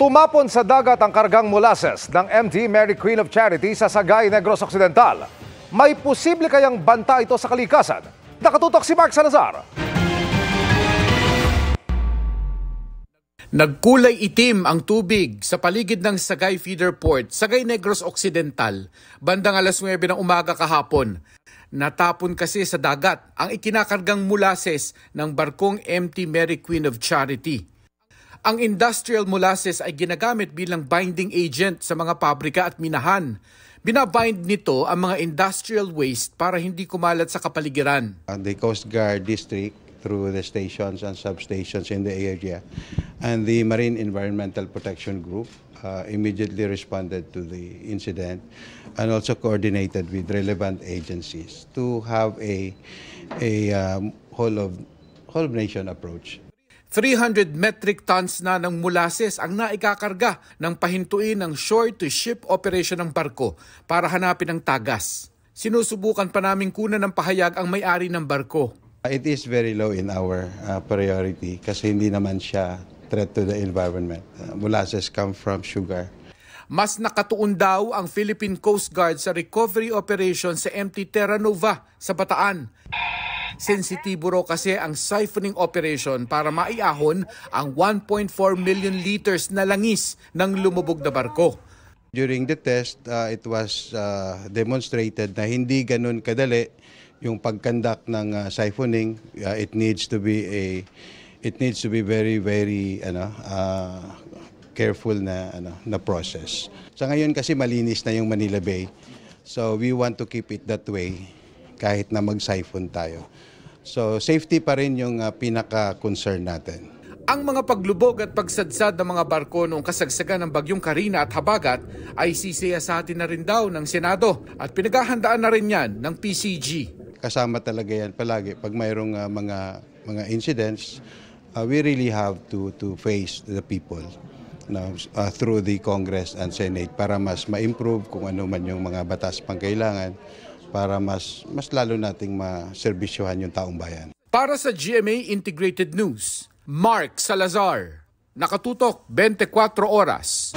Tumapon sa dagat ang kargang molasses ng MT Mary Queen of Charity sa Sagay, Negros Occidental. May posible kayang banta ito sa kalikasan? Nakatutok si Mark Salazar. Nagkulay itim ang tubig sa paligid ng Sagay Feeder Port, Sagay, Negros Occidental, bandang alas 9 ng umaga kahapon. Natapon kasi sa dagat ang ikinakargang molasses ng barkong MT Mary Queen of Charity. Ang industrial molasses ay ginagamit bilang binding agent sa mga pabrika at minahan. Binabind nito ang mga industrial waste para hindi kumalat sa kapaligiran. The Coast Guard District through the stations and substations in the area and the Marine Environmental Protection Group immediately responded to the incident and also coordinated with relevant agencies to have a whole of nation approach. 300 metric tons na ng molasses ang naikakarga ng pahintuin ng shore-to-ship operation ng barko para hanapin ang tagas. Sinusubukan pa naming kunan ng pahayag ang may-ari ng barko. It is very low in our priority kasi hindi naman siya threat to the environment. Molasses come from sugar. Mas nakatuon daw ang Philippine Coast Guard sa recovery operation sa MT Terra Nova sa Bataan. Sensitibo raw kasi ang siphoning operation para maiahon ang 1.4 million liters na langis ng lumubog na barko. During the test, it was demonstrated na hindi ganun kadali yung pagkandak ng siphoning. It needs to be very careful na process. Sa ngayon kasi malinis na yung Manila Bay. So we want to keep it that way kahit na mag-siphon tayo. So safety pa rin yung pinaka-concern natin. Ang mga paglubog at pagsadsad ng mga barko noong kasagsagan ng bagyong Karina at Habagat ay sisiyasatin na rin daw ng Senado at pinaghahandaan na rin yan ng PCG. Kasama talaga yan palagi. Pag mayroong mga incidents, we really have to face the people through the Congress and Senate para mas ma-improve kung ano man yung mga batas pangkailangan para mas lalo nating maserbisyohan yung taong bayan. Para sa GMA Integrated News, Mark Salazar, nakatutok 24 oras.